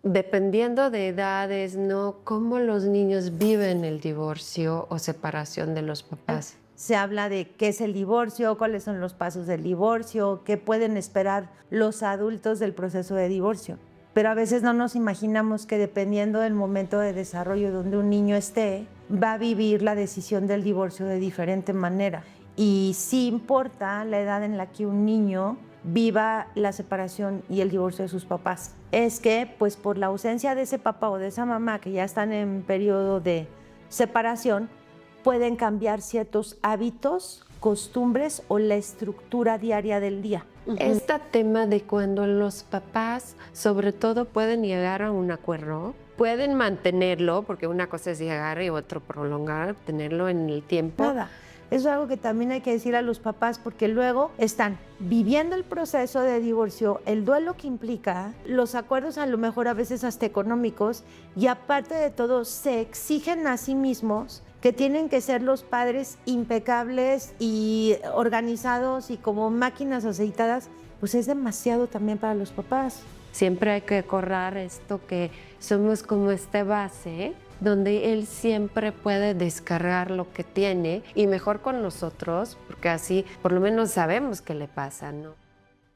Dependiendo de edades, ¿no? ¿Cómo los niños viven el divorcio o separación de los papás? Se habla de qué es el divorcio, cuáles son los pasos del divorcio, qué pueden esperar los adultos del proceso de divorcio. Pero a veces no nos imaginamos que dependiendo del momento de desarrollo donde un niño esté, va a vivir la decisión del divorcio de diferente manera. Y sí importa la edad en la que un niño viva la separación y el divorcio de sus papás. Es que, pues por la ausencia de ese papá o de esa mamá que ya están en periodo de separación, pueden cambiar ciertos hábitos, costumbres o la estructura diaria del día. Este tema de cuando los papás, sobre todo, pueden llegar a un acuerdo, pueden mantenerlo, porque una cosa es llegar y otro prolongar, tenerlo en el tiempo. Nada. Eso es algo que también hay que decir a los papás porque luego están viviendo el proceso de divorcio, el duelo que implica, los acuerdos a lo mejor a veces hasta económicos y aparte de todo se exigen a sí mismos que tienen que ser los padres impecables y organizados y como máquinas aceitadas, pues es demasiado también para los papás. Siempre hay que recordar esto que somos como esta base donde él siempre puede descargar lo que tiene y mejor con nosotros, porque así por lo menos sabemos qué le pasa, ¿no?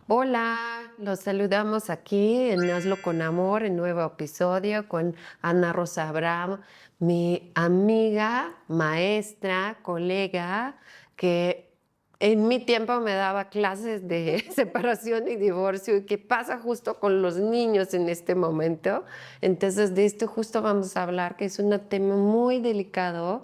Hola, los saludamos aquí en Hazlo con Amor, en nuevo episodio con Ana Rosa Abraham, mi amiga, maestra, colega, que en mi tiempo me daba clases de separación y divorcio y qué pasa justo con los niños en este momento. Entonces de esto justo vamos a hablar, que es un tema muy delicado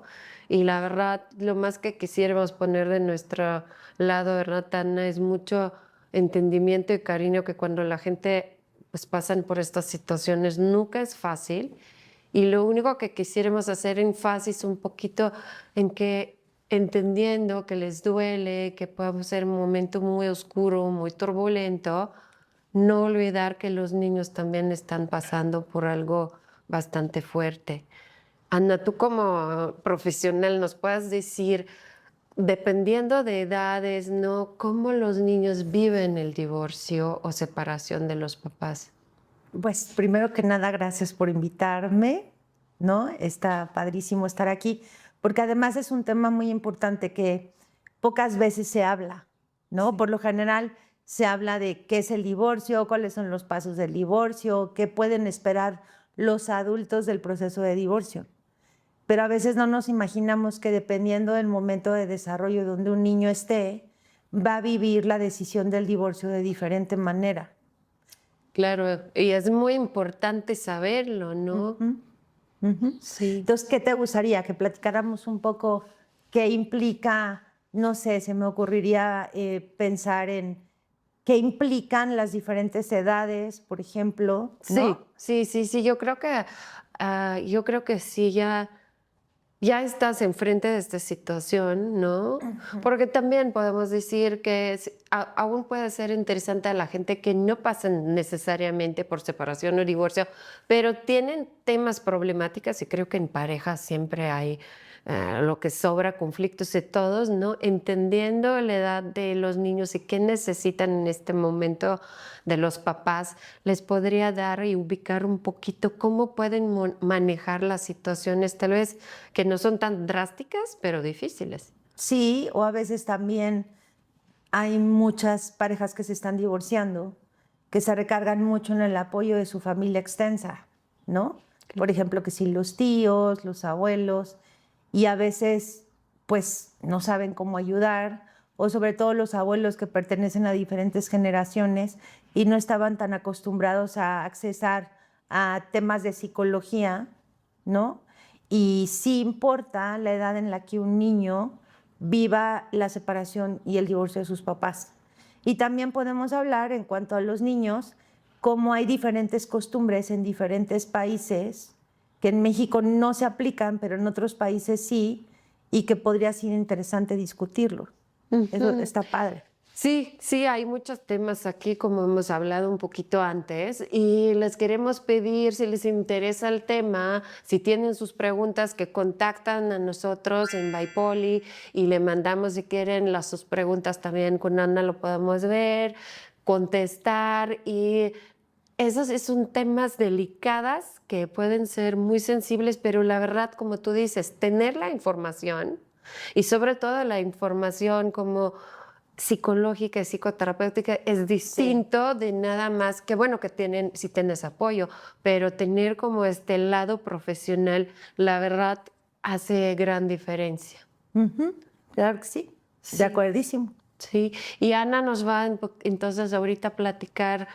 y la verdad lo más que quisiéramos poner de nuestro lado, ¿verdad, Tana? Es mucho entendimiento y cariño que cuando la gente pues pasan por estas situaciones nunca es fácil y lo único que quisiéramos hacer énfasis un poquito en que entendiendo que les duele, que puede ser un momento muy oscuro, muy turbulento, no olvidar que los niños también están pasando por algo bastante fuerte. Ana, tú como profesional nos puedes decir, dependiendo de edades, ¿no? ¿Cómo los niños viven el divorcio o separación de los papás? Pues primero que nada, gracias por invitarme, ¿no? Está padrísimo estar aquí, porque además es un tema muy importante que pocas veces se habla, ¿no? Sí. Por lo general se habla de qué es el divorcio, cuáles son los pasos del divorcio, qué pueden esperar los adultos del proceso de divorcio. Pero a veces no nos imaginamos que dependiendo del momento de desarrollo donde un niño esté, va a vivir la decisión del divorcio de diferente manera. Claro, y es muy importante saberlo, ¿no? Ujú. Ujú. Sí. Entonces, ¿qué te gustaría? Que platicáramos un poco qué implica, no sé, se me ocurriría pensar en qué implican las diferentes edades, por ejemplo, Sí, ¿no? sí, sí, sí, yo creo que sí, ya estás enfrente de esta situación, ¿no? Ujú. Porque también podemos decir que aún puede ser interesante a la gente que no pasan necesariamente por separación o divorcio, pero tienen temas problemáticas y creo que en pareja siempre hay lo que sobra, conflictos de todos, ¿no? Entendiendo la edad de los niños y qué necesitan en este momento de los papás, les podría dar y ubicar un poquito cómo pueden manejar las situaciones, tal vez que no son tan drásticas, pero difíciles. Sí, o a veces también hay muchas parejas que se están divorciando, que se recargan mucho en el apoyo de su familia extensa, ¿no? Por ejemplo, que si los tíos, los abuelos, y a veces pues no saben cómo ayudar, o sobre todo los abuelos que pertenecen a diferentes generaciones y no estaban tan acostumbrados a accesar a temas de psicología, ¿no? Y sí importa la edad en la que un niño viva la separación y el divorcio de sus papás. Y también podemos hablar en cuanto a los niños, cómo hay diferentes costumbres en diferentes países que en México no se aplican, pero en otros países sí, y que podría ser interesante discutirlo. Eso Ujú. está padre. Sí, sí, hay muchos temas aquí, como hemos hablado un poquito antes, y les queremos pedir si les interesa el tema, si tienen sus preguntas, que contactan a nosotros en Bypoli y le mandamos si quieren sus preguntas también con Ana, lo podemos ver, contestar y esos son temas delicados que pueden ser muy sensibles, pero la verdad, como tú dices, tener la información y sobre todo la información como psicológica y psicoterapéutica es distinto de nada más que, bueno, que si tienes apoyo, pero tener como este lado profesional, la verdad, hace gran diferencia. Ujú, claro que sí, de acuerdísimo. Sí, y Ana nos va entonces ahorita a platicar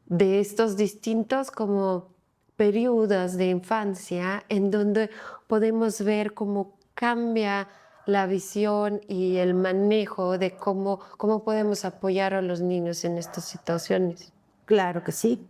de estos distintos como periodos de infancia en donde podemos ver cómo cambia la visión y el manejo de cómo podemos apoyar a los niños en estas situaciones. Claro que sí.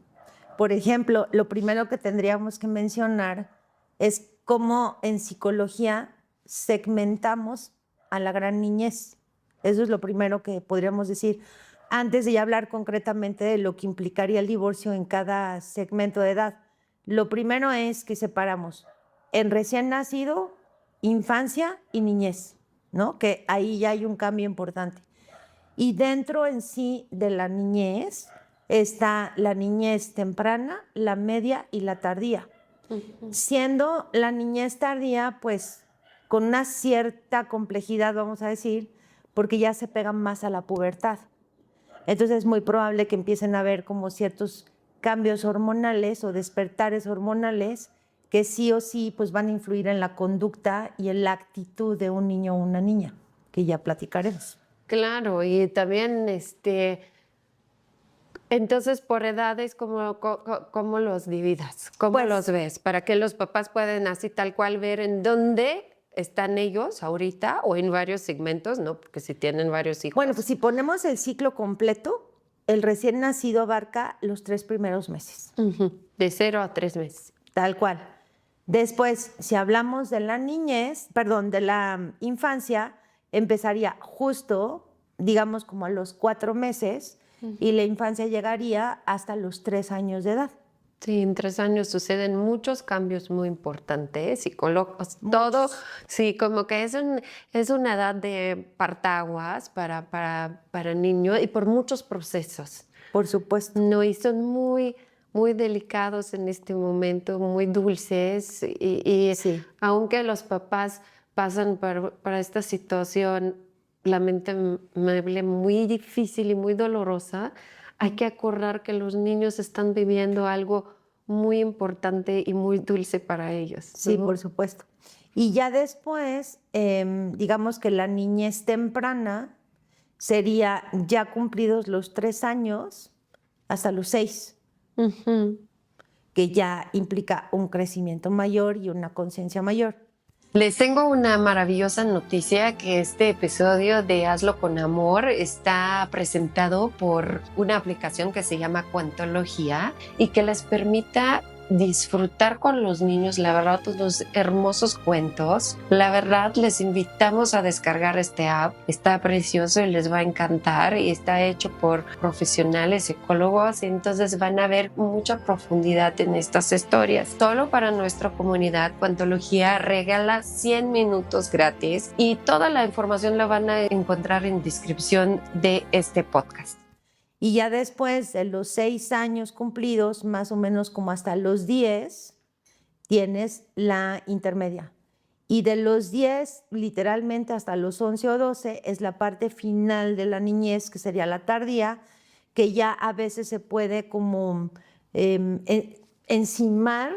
Por ejemplo, lo primero que tendríamos que mencionar es cómo en psicología segmentamos a la gran niñez. Eso es lo primero que podríamos decir antes de ya hablar concretamente de lo que implicaría el divorcio en cada segmento de edad. Lo primero es que separamos en recién nacido, infancia y niñez, ¿no? Que ahí ya hay un cambio importante. Y dentro en sí de la niñez está la niñez temprana, la media y la tardía. Siendo la niñez tardía, pues con una cierta complejidad, vamos a decir, porque ya se pegan más a la pubertad. Entonces es muy probable que empiecen a haber como ciertos cambios hormonales o despertares hormonales que sí o sí pues van a influir en la conducta y en la actitud de un niño o una niña, que ya platicaremos. Claro, y también entonces por edades, ¿cómo los dividas? ¿Cómo Pues, los ves? Para que los papás puedan así tal cual ver en dónde están ellos ahorita o en varios segmentos, ¿no? Porque si tienen varios hijos. bueno, pues si ponemos el ciclo completo, el recién nacido abarca los 3 primeros meses, Ujú. De 0 a 3 meses. tal cual. Después, si hablamos de la niñez, perdón, de la infancia, empezaría justo, digamos, como a los 4 meses y la infancia llegaría hasta los 3 años de edad. Sí, en 3 años suceden muchos cambios muy importantes, psicólogos, todo, sí, como que es una edad de partaguas para niños y por muchos procesos. Por supuesto. No, y son muy delicados en este momento, muy dulces y Sí. aunque los papás pasan para esta situación lamentable, muy difícil y muy dolorosa, hay que acordar que los niños están viviendo algo muy importante y muy dulce para ellos. Sí, ¿no? por supuesto. Y ya después, digamos que la niñez temprana sería ya cumplidos los 3 años hasta los 6, Ujú. que ya implica un crecimiento mayor y una conciencia mayor. Les tengo una maravillosa noticia, que este episodio de Hazlo con Amor está presentado por una aplicación que se llama Cuentología y que les permita disfrutar con los niños, la verdad, unos hermosos cuentos. La verdad, les invitamos a descargar este app. Está precioso y les va a encantar y está hecho por profesionales psicólogos, entonces van a ver mucha profundidad en estas historias. Solo para nuestra comunidad, Cuentología regala 100 minutos gratis y toda la información la van a encontrar en descripción de este podcast. Y ya después de los 6 años cumplidos, más o menos como hasta los 10, tienes la intermedia. Y de los 10, literalmente hasta los 11 o 12, es la parte final de la niñez, que sería la tardía, que ya a veces se puede como encimar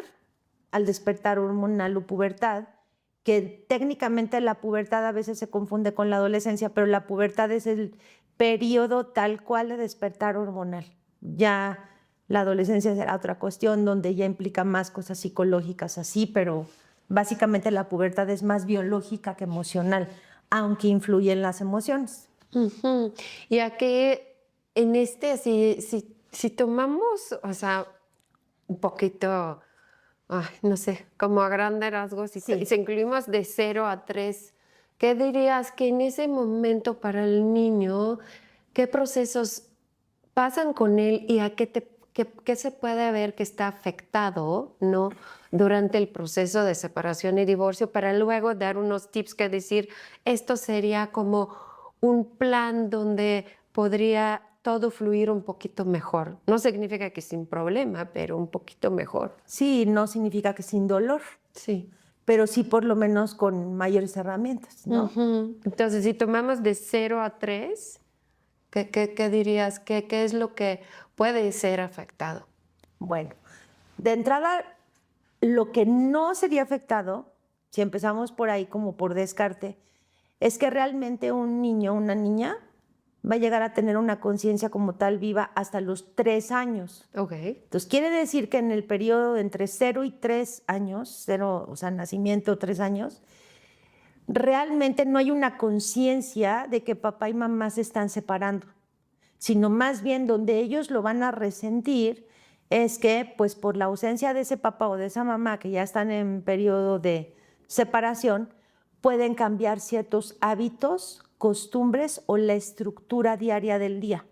al despertar hormonal o pubertad, que técnicamente la pubertad a veces se confunde con la adolescencia, pero la pubertad es el periodo tal cual de despertar hormonal. Ya la adolescencia será otra cuestión donde ya implica más cosas psicológicas así, pero básicamente la pubertad es más biológica que emocional, aunque influyen las emociones. Uh-huh. Y aquí, si tomamos, o sea, un poquito, no sé, como a grandes rasgos, y Sí. si incluimos de 0 a 3, ¿qué dirías que en ese momento para el niño, qué procesos pasan con él y a qué se puede ver que está afectado, ¿no? Durante el proceso de separación y divorcio, para luego dar unos tips que decir, esto sería como un plan donde podría todo fluir un poquito mejor. No significa que sin problema, pero un poquito mejor. Sí, no significa que sin dolor, Sí. pero sí por lo menos con mayores herramientas, ¿no? Entonces, si tomamos de 0 a 3, ¿qué dirías? ¿Qué es lo que puede ser afectado? Bueno, de entrada, lo que no sería afectado, si empezamos por ahí como por descarte, es que realmente un niño o una niña va a llegar a tener una conciencia como tal viva hasta los 3 años. Ok. Entonces, quiere decir que en el periodo de entre 0 y 3 años, 0, o sea, nacimiento, 3 años, realmente no hay una conciencia de que papá y mamá se están separando, sino más bien donde ellos lo van a resentir es que, pues por la ausencia de ese papá o de esa mamá que ya están en periodo de separación, pueden cambiar ciertos hábitos, costumbres o la estructura diaria del día.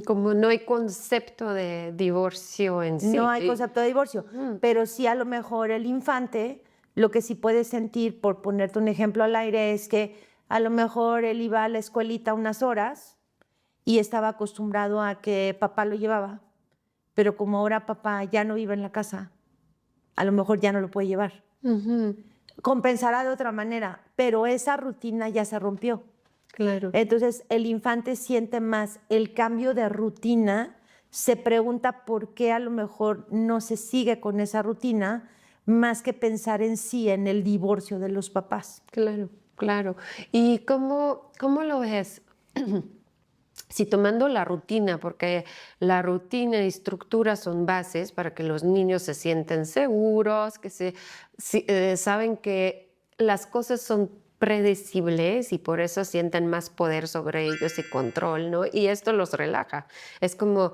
Como no hay concepto de divorcio en sí. No hay concepto de divorcio, pero sí a lo mejor el infante, lo que sí puede sentir, por ponerte un ejemplo al aire, es que a lo mejor él iba a la escuelita unas horas y estaba acostumbrado a que papá lo llevaba, pero como ahora papá ya no vive en la casa, a lo mejor ya no lo puede llevar. Compensará de otra manera, pero esa rutina ya se rompió. Claro. Entonces el infante siente más el cambio de rutina, se pregunta por qué a lo mejor no se sigue con esa rutina, más que pensar en sí, en el divorcio de los papás. Claro, claro. ¿Y cómo lo ves? Si tomando la rutina, porque la rutina y estructura son bases para que los niños se sienten seguros, que saben que las cosas son predecibles y por eso sienten más poder sobre ellos y control, ¿no? Y esto los relaja. Es como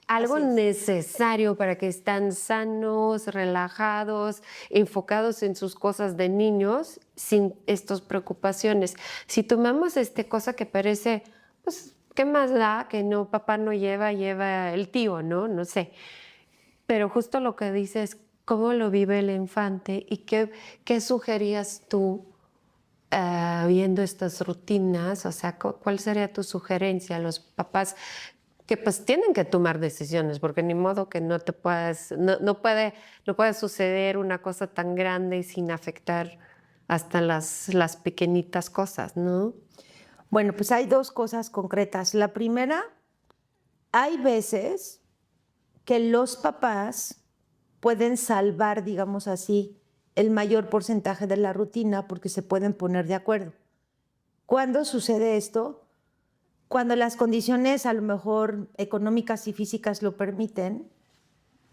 algo necesario para que estén sanos, relajados, enfocados en sus cosas de niños, sin estas preocupaciones. Si tomamos cosa que parece, pues, ¿qué más da? Que no, papá no lleva el tío, ¿no? No sé. Pero justo lo que dices, ¿cómo lo vive el infante? ¿Y qué sugerías tú viendo estas rutinas? O sea, ¿cuál sería tu sugerencia a los papás que pues tienen que tomar decisiones, porque ni modo que no te puedas, no puede suceder una cosa tan grande y sin afectar hasta las pequeñitas cosas, ¿no? Bueno, pues hay dos cosas concretas. La primera, hay veces que los papás pueden salvar, digamos así, el mayor porcentaje de la rutina porque se pueden poner de acuerdo. ¿Cuándo sucede esto? Cuando las condiciones a lo mejor económicas y físicas lo permiten,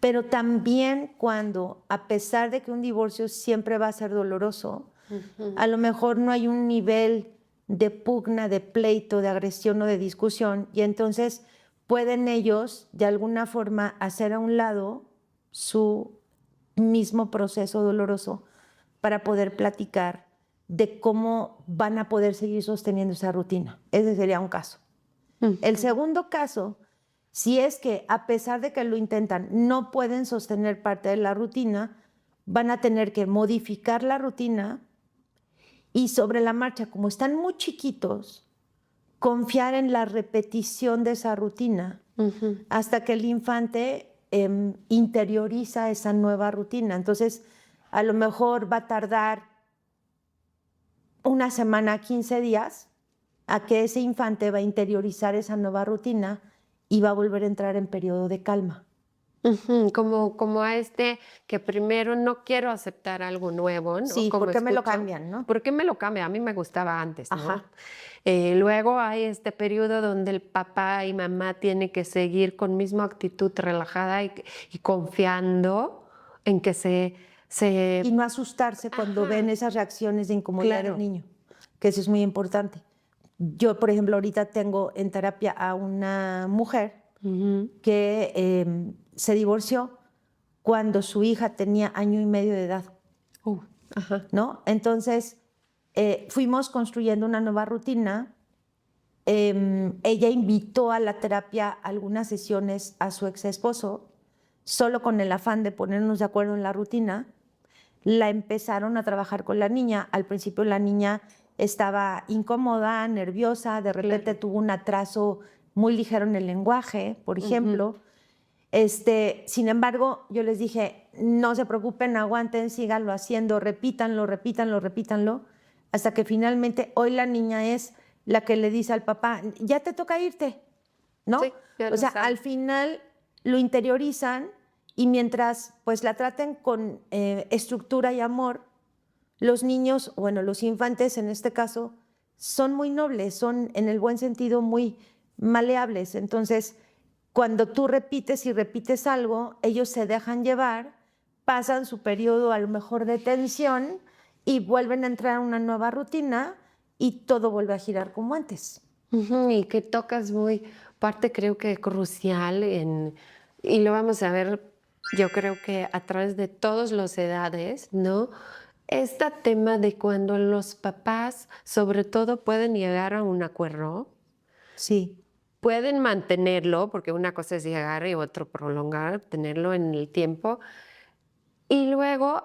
pero también cuando, a pesar de que un divorcio siempre va a ser doloroso, a lo mejor no hay un nivel de pugna, de pleito, de agresión o de discusión, y entonces pueden ellos de alguna forma hacer a un lado su mismo proceso doloroso para poder platicar de cómo van a poder seguir sosteniendo esa rutina. Ese sería un caso. El segundo caso, si es que a pesar de que lo intentan, no pueden sostener parte de la rutina, van a tener que modificar la rutina y sobre la marcha, como están muy chiquitos, confiar en la repetición de esa rutina hasta que el infante interioriza esa nueva rutina. Entonces, a lo mejor va a tardar una semana, 15 días, a que ese infante va a interiorizar esa nueva rutina y va a volver a entrar en periodo de calma. Como a que primero no quiero aceptar algo nuevo, ¿no? Sí, como ¿por qué me lo cambian, no? ¿Por qué me lo cambia? A mí me gustaba antes, ¿no? Ajá. Luego hay este periodo donde el papá y mamá tienen que seguir con misma actitud relajada y confiando en que Y no asustarse cuando ven esas reacciones de incomodidad del niño, que eso es muy importante. Yo, por ejemplo, ahorita tengo en terapia a una mujer que se divorció cuando su hija tenía 1 año y medio de edad, ¿no? Entonces, fuimos construyendo una nueva rutina. Ella invitó a la terapia algunas sesiones a su ex esposo, solo con el afán de ponernos de acuerdo en la rutina. La empezaron a trabajar con la niña. Al principio la niña estaba incómoda, nerviosa, de repente tuvo un atraso muy ligero en el lenguaje, por ejemplo. Sin embargo, yo les dije, no se preocupen, aguanten, síganlo haciendo, repítanlo, repítanlo, repítanlo, hasta que finalmente hoy la niña es la que le dice al papá, ya te toca irte, ¿no? Sí, ya o lo sea, sabe. al final lo interiorizan y mientras pues la traten con estructura y amor, los niños, bueno, los infantes en este caso, son muy nobles, son en el buen sentido muy maleables. Entonces, cuando tú repites y repites algo, ellos se dejan llevar, pasan su periodo a lo mejor de tensión y vuelven a entrar a una nueva rutina y todo vuelve a girar como antes. Y que tocas muy parte creo que crucial y lo vamos a ver, yo creo que a través de todas las edades, ¿no? Este tema de cuando los papás, sobre todo, pueden llegar a un acuerdo, Sí, pueden mantenerlo, porque una cosa es llegar y otro prolongar, tenerlo en el tiempo, y luego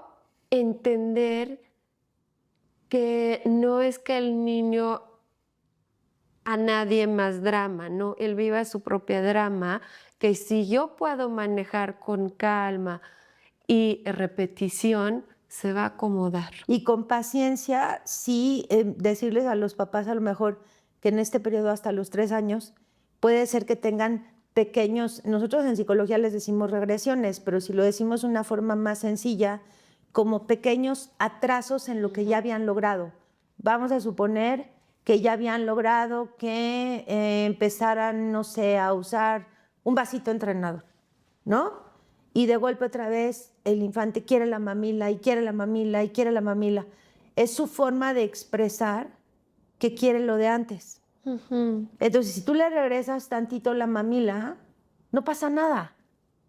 entender que no es que el niño a nadie más drama, ¿no? Él vive su propia drama, que si yo puedo manejar con calma y repetición, se va a acomodar. y con paciencia, sí, decirles a los papás a lo mejor que en este periodo hasta los 3 años puede ser que tengan pequeños, nosotros en psicología les decimos regresiones, pero si lo decimos de una forma más sencilla, como pequeños atrasos en lo que ya habían logrado. Vamos a suponer que ya habían logrado que empezaran, no sé, a usar un vasito entrenador, ¿no? Y de golpe otra vez el infante quiere la mamila y quiere la mamila y quiere la mamila. Es su forma de expresar que quiere lo de antes. Entonces, si tú le regresas tantito la mamila, no pasa nada,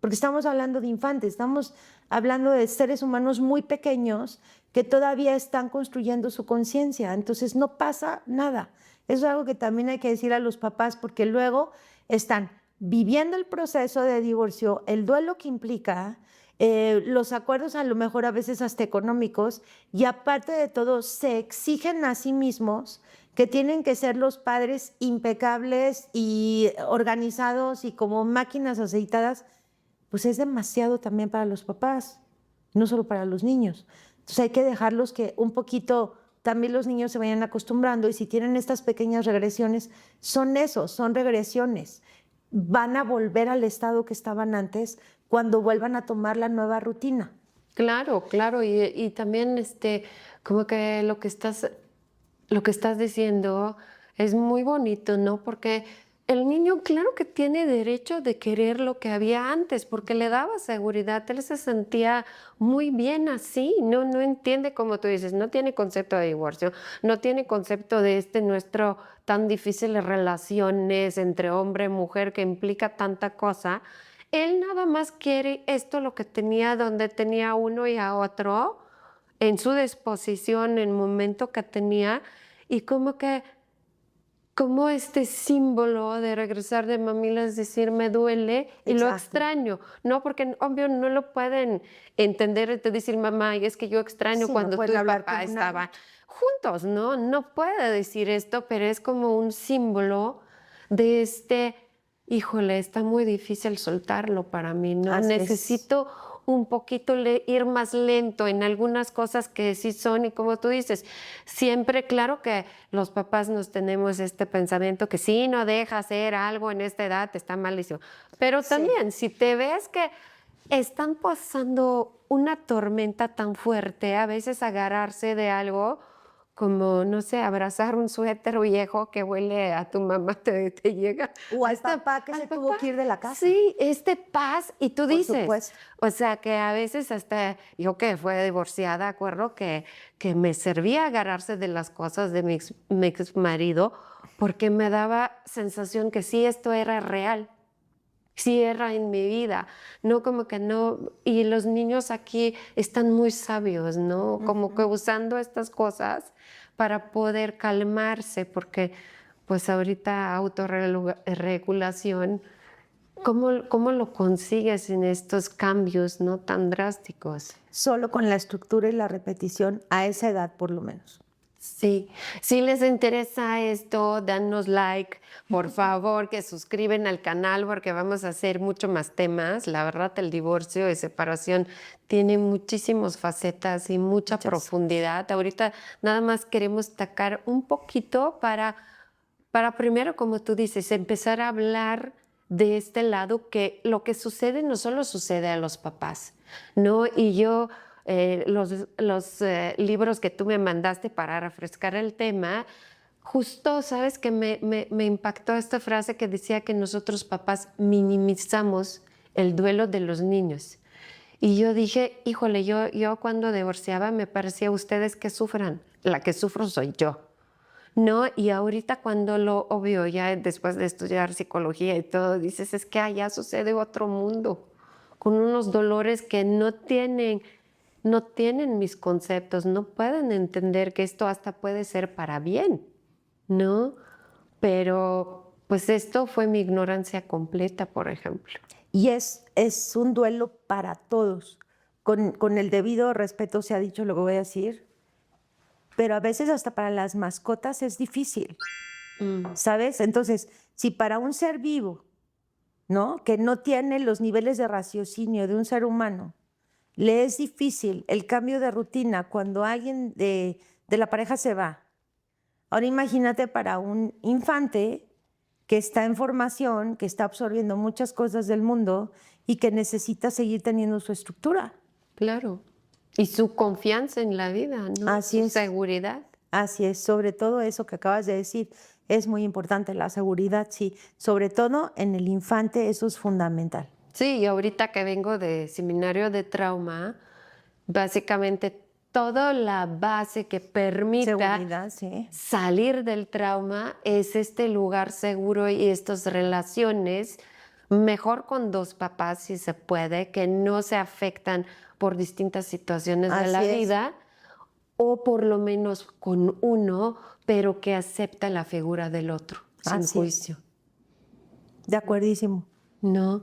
porque estamos hablando de infantes, estamos hablando de seres humanos muy pequeños que todavía están construyendo su conciencia, entonces no pasa nada. Eso es algo que también hay que decir a los papás, porque luego están viviendo el proceso de divorcio, el duelo que implica, los acuerdos a lo mejor a veces hasta económicos, y aparte de todo se exigen a sí mismos que tienen que ser los padres impecables y organizados y como máquinas aceitadas, pues es demasiado también para los papás, no solo para los niños. Entonces hay que dejarlos que un poquito también los niños se vayan acostumbrando, y si tienen estas pequeñas regresiones, son eso, son regresiones. Van a volver al estado que estaban antes cuando vuelvan a tomar la nueva rutina. Claro, claro, y también como que lo que estás diciendo es muy bonito, ¿no? Porque el niño, claro que tiene derecho de querer lo que había antes, porque le daba seguridad, él se sentía muy bien así, no entiende, como tú dices, no tiene concepto de divorcio, no tiene concepto de nuestro tan difíciles relaciones entre hombre y mujer que implica tanta cosa. Él nada más quiere esto, lo que tenía, donde tenía uno y a otro, en su disposición, en el momento que tenía, y como este símbolo de regresar de mamila es decir, me duele y lo Exacto. extraño, ¿no? Porque obvio no lo pueden entender, te decir mamá, y es que yo extraño Sí, no cuando tú pueden y hablar papá como una- estaban juntos, ¿no? No puede decir esto, pero es como un símbolo de híjole, está muy difícil soltarlo para mí, ¿no? Así es. Necesito un poquito ir más lento en algunas cosas que sí son, y como tú dices, siempre, claro que los papás nos tenemos este pensamiento que si no deja hacer algo en esta edad está malísimo, pero Sí. también si te ves que están pasando una tormenta tan fuerte, a veces agarrarse de algo como, no sé, abrazar un suéter viejo que huele a tu mamá, te llega. O al papá que al se tuvo que ir de la casa. Sí, paz. Y tú Por dices, supuesto. o sea, que a veces hasta yo que fue divorciada, acuerdo que me servía agarrarse de las cosas de mi ex marido porque me daba sensación que sí, esto era real. Sí era en mi vida, no como que no, y los niños aquí están muy sabios, ¿no? Como que usando estas cosas para poder calmarse, porque pues ahorita autorregulación, ¿cómo lo consigues en estos cambios no tan drásticos? Solo con la estructura y la repetición a esa edad por lo menos. Sí, si les interesa esto, danos like, por favor, que suscriben al canal porque vamos a hacer mucho más temas. La verdad, el divorcio y separación tiene muchísimas facetas y mucha Muchas. profundidad. Ahorita nada más queremos sacar un poquito para primero, como tú dices, empezar a hablar de este lado que lo que sucede no solo sucede a los papás, ¿no? Y yo, los libros que tú me mandaste para refrescar el tema, justo, ¿sabes? Que me impactó esta frase que decía que nosotros papás minimizamos el duelo de los niños. Y yo dije, híjole, yo cuando divorciaba me parecía a ustedes que sufran, la que sufro soy yo. No, y ahorita cuando lo obvio, ya después de estudiar psicología y todo, dices, es que allá sucede otro mundo, con unos dolores que no tienen mis conceptos, no pueden entender que esto hasta puede ser para bien, ¿no? Pero pues esto fue mi ignorancia completa, por ejemplo. Y es un duelo para todos. Con el debido respeto se ha dicho lo que voy a decir, pero a veces hasta para las mascotas es difícil, ¿sabes? Entonces, si para un ser vivo, ¿no? Que no tiene los niveles de raciocinio de un ser humano, le es difícil el cambio de rutina cuando alguien de la pareja se va. Ahora imagínate para un infante que está en formación, que está absorbiendo muchas cosas del mundo y que necesita seguir teniendo su estructura. Claro. Y su confianza en la vida, ¿no? Así Su es. seguridad. Así es, sobre todo eso que acabas de decir, es muy importante, la seguridad, sí. Sobre todo en el infante, eso es fundamental. Sí, y ahorita que vengo de seminario de trauma, básicamente toda la base que permita Seguridad, sí. salir del trauma es este lugar seguro y estas relaciones, mejor con dos papás si se puede, que no se afectan por distintas situaciones de la Así es. vida, o por lo menos con uno, pero que acepta la figura del otro, sin Así es. juicio. De acuerdísimo. ¿No?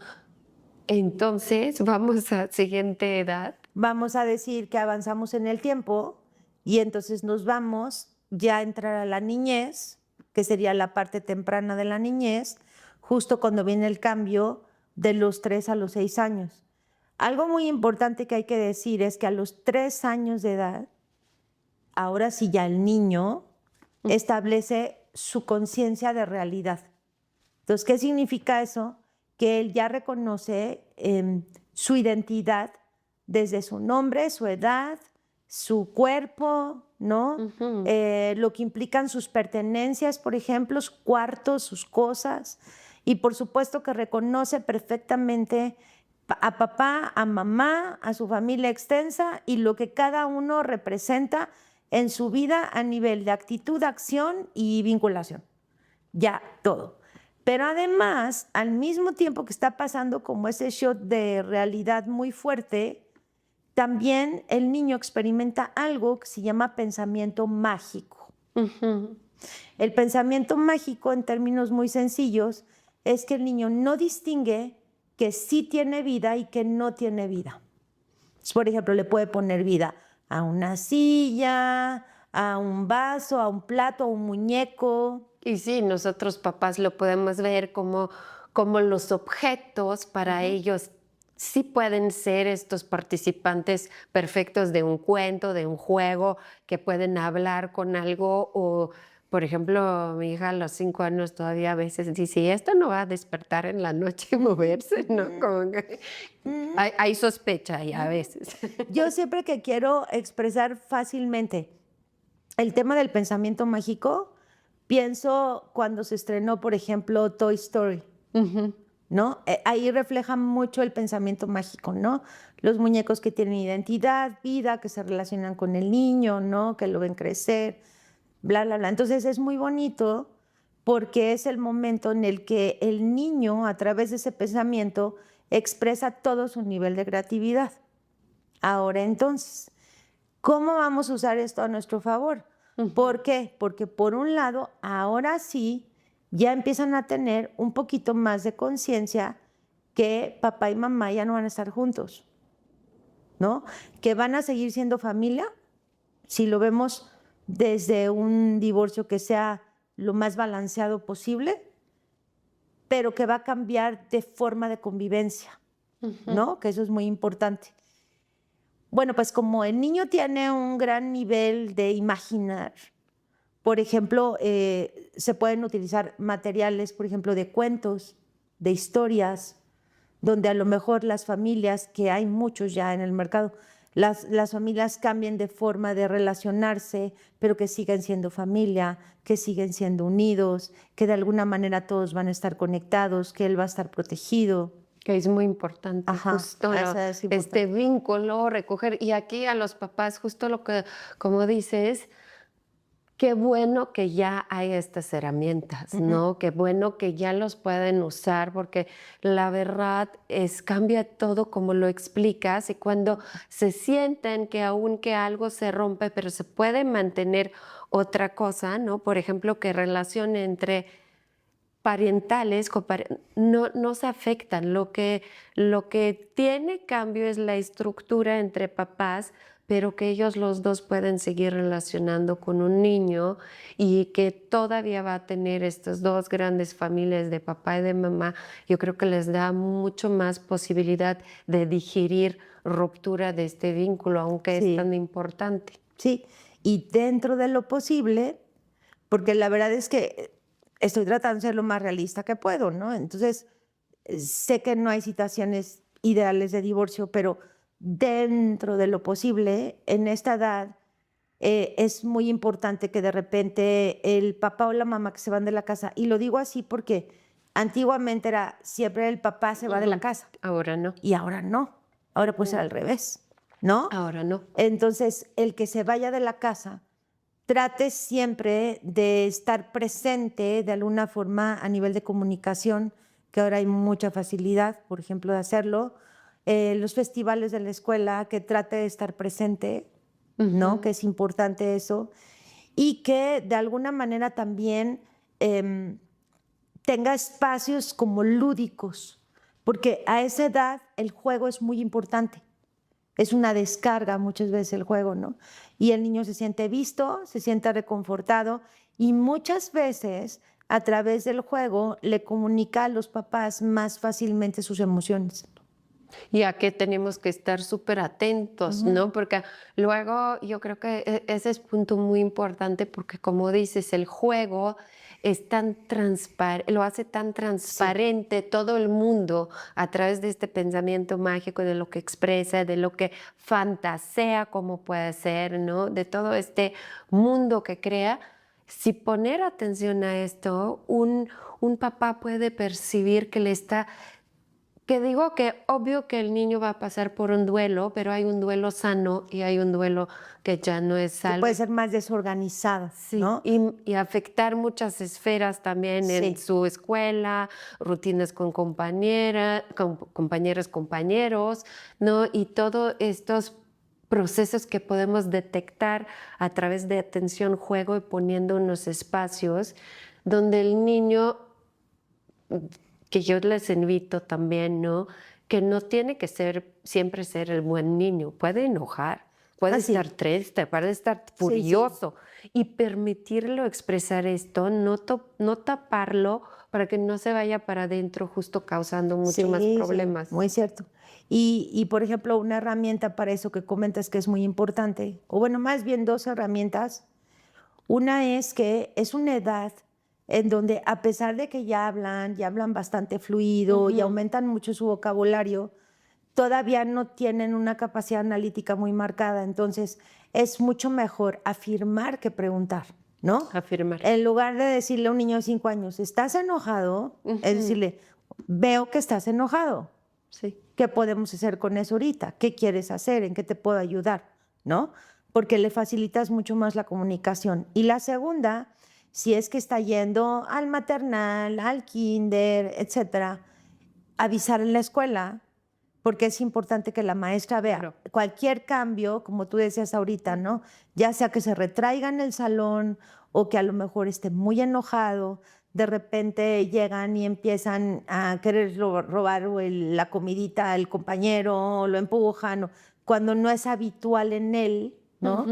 Entonces, vamos a siguiente edad. Vamos a decir que avanzamos en el tiempo y entonces nos vamos ya a entrar a la niñez, que sería la parte temprana de la niñez, justo cuando viene el cambio de los 3 a los 6 años. Algo muy importante que hay que decir es que a los 3 años de edad, ahora sí ya el niño establece su conciencia de realidad. Entonces, ¿qué significa eso? Que él ya reconoce su identidad desde su nombre, su edad, su cuerpo, ¿no? Lo que implican sus pertenencias, por ejemplo, sus cuartos, sus cosas. Y por supuesto que reconoce perfectamente a papá, a mamá, a su familia extensa y lo que cada uno representa en su vida a nivel de actitud, acción y vinculación. Ya todo. Pero además, al mismo tiempo que está pasando como ese shot de realidad muy fuerte, también el niño experimenta algo que se llama pensamiento mágico. El pensamiento mágico, en términos muy sencillos, es que el niño no distingue que sí tiene vida y que no tiene vida. Por ejemplo, le puede poner vida a una silla, a un vaso, a un plato, a un muñeco. Y sí, nosotros papás lo podemos ver como los objetos para ellos sí pueden ser estos participantes perfectos de un cuento, de un juego, que pueden hablar con algo o, por ejemplo, mi hija a los 5 años todavía a veces dice, "¿Y esto no va a despertar en la noche y moverse?", ¿no? Como que hay sospecha ahí a veces. Yo siempre que quiero expresar fácilmente el tema del pensamiento mágico, pienso cuando se estrenó, por ejemplo, Toy Story, ¿no? Ahí refleja mucho el pensamiento mágico, ¿no? Los muñecos que tienen identidad, vida, que se relacionan con el niño, ¿no? Que lo ven crecer, bla, bla, bla. Entonces es muy bonito porque es el momento en el que el niño, a través de ese pensamiento, expresa todo su nivel de creatividad. Ahora entonces, ¿cómo vamos a usar esto a nuestro favor? ¿Por qué? Porque por un lado, ahora sí, ya empiezan a tener un poquito más de conciencia que papá y mamá ya no van a estar juntos, ¿no? Que van a seguir siendo familia, si lo vemos desde un divorcio que sea lo más balanceado posible, pero que va a cambiar de forma de convivencia, ¿no? Que eso es muy importante. Bueno, pues como el niño tiene un gran nivel de imaginar, por ejemplo, se pueden utilizar materiales, por ejemplo, de cuentos, de historias, donde a lo mejor las familias, que hay muchos ya en el mercado, las familias cambian de forma de relacionarse, pero que siguen siendo familia, que siguen siendo unidos, que de alguna manera todos van a estar conectados, que él va a estar protegido. Que es muy importante, Ajá, justo eso es importante. este vínculo, recoger. Y aquí a los papás, justo lo que, como dices, qué bueno que ya hay estas herramientas, ¿no? Qué bueno que ya los pueden usar, porque la verdad es cambia todo como lo explicas, y cuando se sienten que aunque algo se rompe, pero se puede mantener otra cosa, ¿no? Por ejemplo, que relación entre parentales no se afectan. Lo que tiene cambio es la estructura entre papás, pero que ellos los dos pueden seguir relacionando con un niño, y que todavía va a tener estas dos grandes familias de papá y de mamá. Yo creo que les da mucho más posibilidad de digerir ruptura de este vínculo, aunque es tan Sí, importante. sí. Y dentro de lo posible, porque la verdad es que estoy tratando de ser lo más realista que puedo, ¿no? Entonces, sé que no hay situaciones ideales de divorcio, pero dentro de lo posible, en esta edad, es muy importante que de repente el papá o la mamá que se van de la casa, y lo digo así porque antiguamente era siempre el papá se va de la casa Ahora no, y ahora no, ahora puede ser al revés, ¿no? ahora no. Entonces, el que se vaya de la casa trate siempre de estar presente de alguna forma a nivel de comunicación, que ahora hay mucha facilidad, por ejemplo, de hacerlo. Los festivales de la escuela, que trate de estar presente, ¿no? Que es importante eso. Y que de alguna manera también tenga espacios como lúdicos, porque a esa edad el juego es muy importante. Es una descarga muchas veces el juego, ¿no? Y el niño se siente visto, se siente reconfortado, y muchas veces a través del juego le comunica a los papás más fácilmente sus emociones. Y a qué tenemos que estar súper atentos, ¿no? Porque luego yo creo que ese es punto muy importante, porque como dices, el juego es tan lo hace tan Sí, transparente todo el mundo a través de este pensamiento mágico, de lo que expresa, de lo que fantasea como puede ser, ¿no? De todo este mundo que crea. Si poner atención a esto, un papá puede percibir que le está, que digo que obvio que el niño va a pasar por un duelo, pero hay un duelo sano y hay un duelo que ya no es que puede sano. ser más desorganizado, Sí, ¿no? y afectar muchas esferas también en Sí, su escuela, rutinas con compañeras, compañeros, ¿no? Y todos estos procesos que podemos detectar a través de atención, juego, y poniendo unos espacios donde el niño, que yo les invito también, ¿no? Que no tiene que ser siempre ser el buen niño, puede enojar, puede estar así, triste, puede estar sí, sí, furioso, y permitirlo expresar esto, no taparlo para que no se vaya para adentro, justo causando mucho más sí, sí, problemas. muy cierto. Por ejemplo, una herramienta para eso que comentas que es muy importante, o bueno, más bien dos herramientas. Una es que es una edad en donde a pesar de que ya hablan bastante fluido y Ujú. aumentan mucho su vocabulario, todavía no tienen una capacidad analítica muy marcada. Entonces, es mucho mejor afirmar que preguntar, ¿no? Afirmar. En lugar de decirle a un niño de 5 años, ¿estás enojado? Es Ujú. decirle, veo que estás enojado. Sí. ¿Qué podemos hacer con eso ahorita? ¿Qué quieres hacer? ¿En qué te puedo ayudar? ¿No? Porque le facilitas mucho más la comunicación. Y la segunda, si es que está yendo al maternal, al kinder, etcétera, avisar en la escuela, porque es importante que la maestra vea Claro. cualquier cambio, como tú decías ahorita, ¿no? Ya sea que se retraiga en el salón o que a lo mejor esté muy enojado, de repente llegan y empiezan a querer robar la comidita al compañero, o lo empujan, cuando no es habitual en él, ¿no?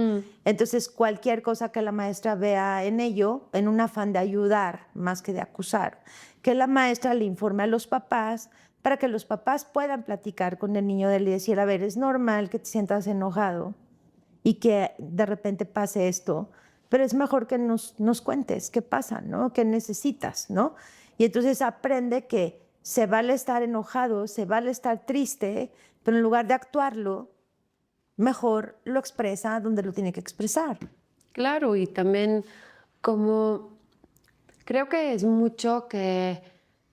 Entonces, cualquier cosa que la maestra vea en ello, en un afán de ayudar más que de acusar, que la maestra le informe a los papás para que los papás puedan platicar con el niño de él y decir, a ver, es normal que te sientas enojado y que de repente pase esto, pero es mejor que nos cuentes qué pasa, ¿no? ¿Qué necesitas, ¿no? Y entonces aprende que se vale estar enojado, se vale estar triste, pero en lugar de actuarlo, mejor lo expresa donde lo tiene que expresar. Claro, y también como creo que es mucho que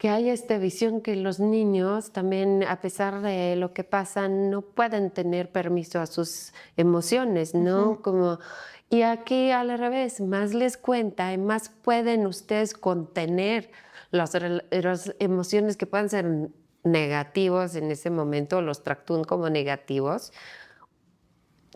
hay esta visión que los niños también, a pesar de lo que pasa, no pueden tener permiso a sus emociones, ¿no? Como, y aquí al revés, más les cuenta y más pueden ustedes contener las emociones que puedan ser negativos en ese momento, los tractúan como negativos.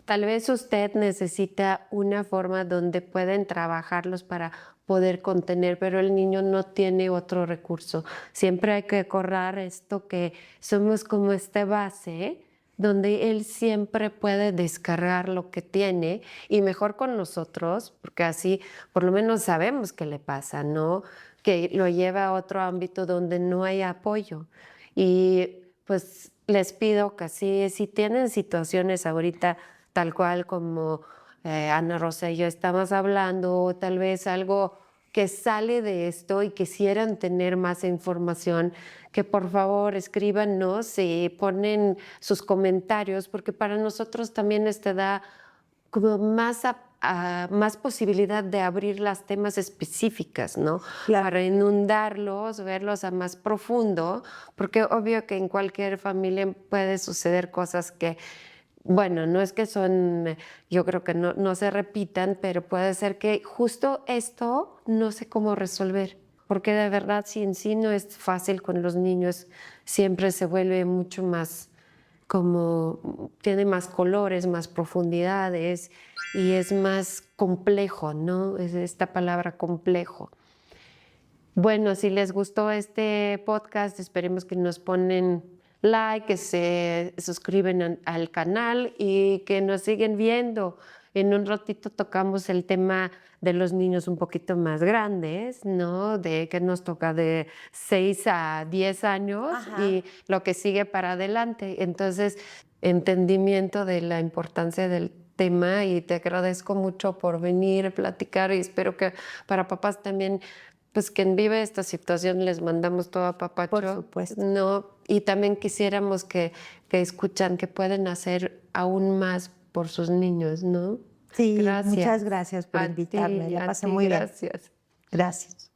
Tal vez usted necesita una forma donde pueden trabajarlos para poder contener, pero el niño no tiene otro recurso. Siempre hay que recordar esto que somos como esta base donde él siempre puede descargar lo que tiene y mejor con nosotros, porque así por lo menos sabemos qué le pasa, ¿no? Que lo lleva a otro ámbito donde no hay apoyo. Y pues les pido que si tienen situaciones ahorita tal cual como Ana Rosa y yo estamos hablando, o tal vez algo que sale de esto y quisieran tener más información, que por favor escríbanos y ponen sus comentarios, porque para nosotros también da como más posibilidad de abrir las temas específicas, ¿no? Claro. Para inundarlos, verlos a más profundo, porque obvio que en cualquier familia puede suceder cosas que, bueno, no es que son, yo creo que no se repitan, pero puede ser que justo esto no sé cómo resolver, porque de verdad si en sí no es fácil con los niños, siempre se vuelve mucho más como, tiene más colores, más profundidades y es más complejo, ¿no? Es esta palabra complejo. Bueno, si les gustó este podcast, esperemos que nos ponen like, que se suscriben al canal y que nos siguen viendo. En un ratito tocamos el tema de los niños un poquito más grandes, ¿no? De que nos toca de 6 a 10 años y lo que sigue para adelante. Entonces, entendimiento de la importancia del tema y te agradezco mucho por venir a platicar y espero que para papás también pues quien vive esta situación les mandamos todo a papacho. Por supuesto. No, y también quisiéramos que escuchan que pueden hacer aún más por sus niños, ¿no? Sí, Gracias. muchas gracias por A invitarme. ti, La a pasé ti, muy bien. gracias. Gracias.